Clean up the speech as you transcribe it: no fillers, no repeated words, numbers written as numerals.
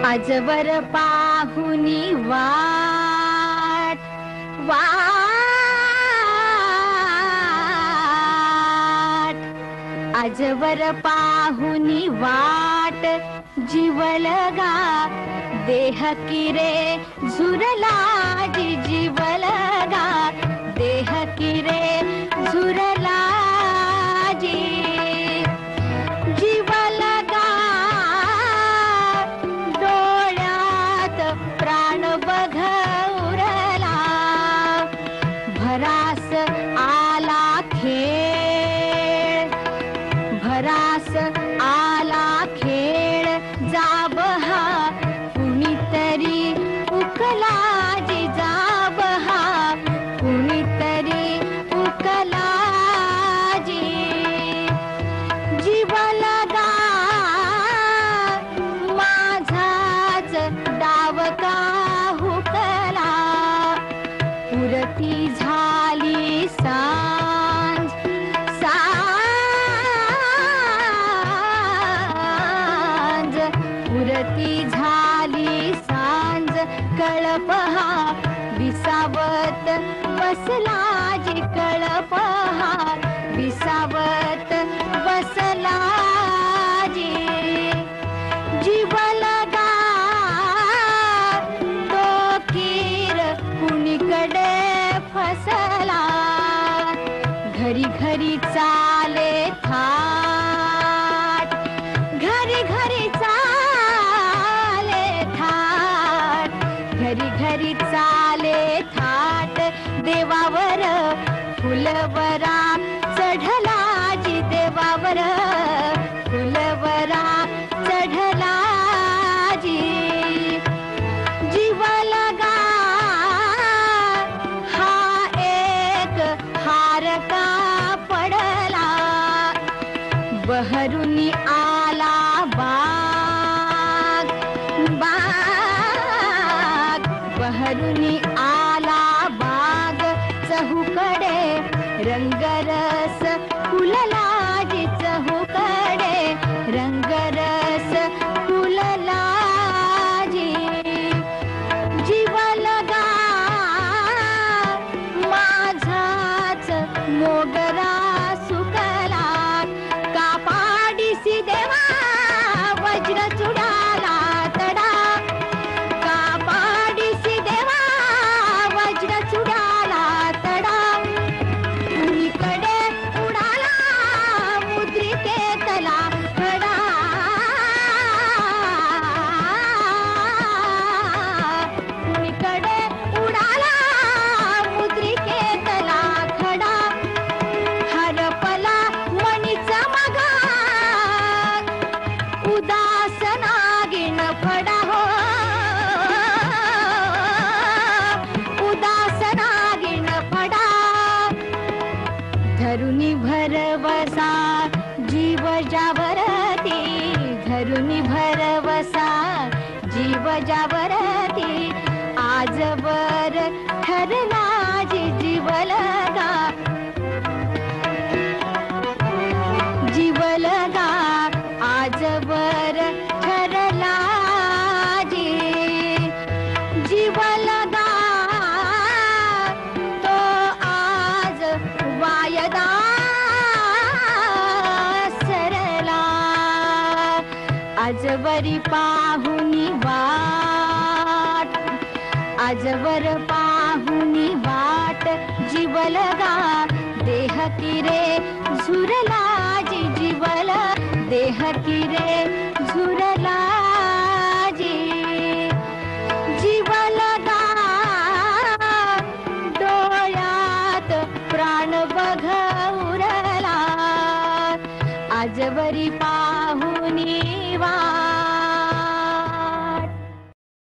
आजवर पाहुनी वाट वाट, आजवर पाहुनी वाट, जीवलगा देह किरे झुरला जीवलगा देह किरे झुरला जीवलगा डोळ्यात प्राण बघ उरला भरास आला खेळ भरास आला खेळ जाबहा कुणीतरी उकला जाबहा कुणीतरी उकला जीवलगा माझाच डाव का हुकला पुरती झाली सांज सांज पुरती झाली सांज कळपहा विसावत बसला कळपहा विसावत बसला जीवलगा तो कीर कुणीकडे फसला घरी घरी चाले थाट घरी घरी चाले थाट घरी घरी चाले थाट देवावर फुलवरा चढला देवावर फुलवरा चढला जीवलगा हा एक हार का पडला बहरुनी आला बाग बाग बहरुनी आला बाग चहूकडे रंगरस फुलला चहूकडे रंगरस फुलला जीवलगा माझाच मोगरा सुकला कापाडीसी देवा वज्र चुडाला तडा कापाडीसी देवा वज्र चुडाला तडा कुणीकडे उडाला मुद्रिकेतला खडा कुणीकडे उडाला मुद्रिकेतला खडा हरपला मणीचा मगा उदास नागिण फडा हो उदास नागिण फडा धरुनी भरवसा जीव जावरती धरुनी भरवसा जीव जावरती आजवर ठरला जीवलगा जीवलगा आजवर ठरला जीवलगा तो आज वायदा सरला आजवरी पाहुनी वाट आजवर पाहुनी वाट जीवलगा देह किरे झुरला जीवल देह किरे झुरला जीवलगा डोळ्यात प्राण बघ उरला आजवरी पाहुनी वाट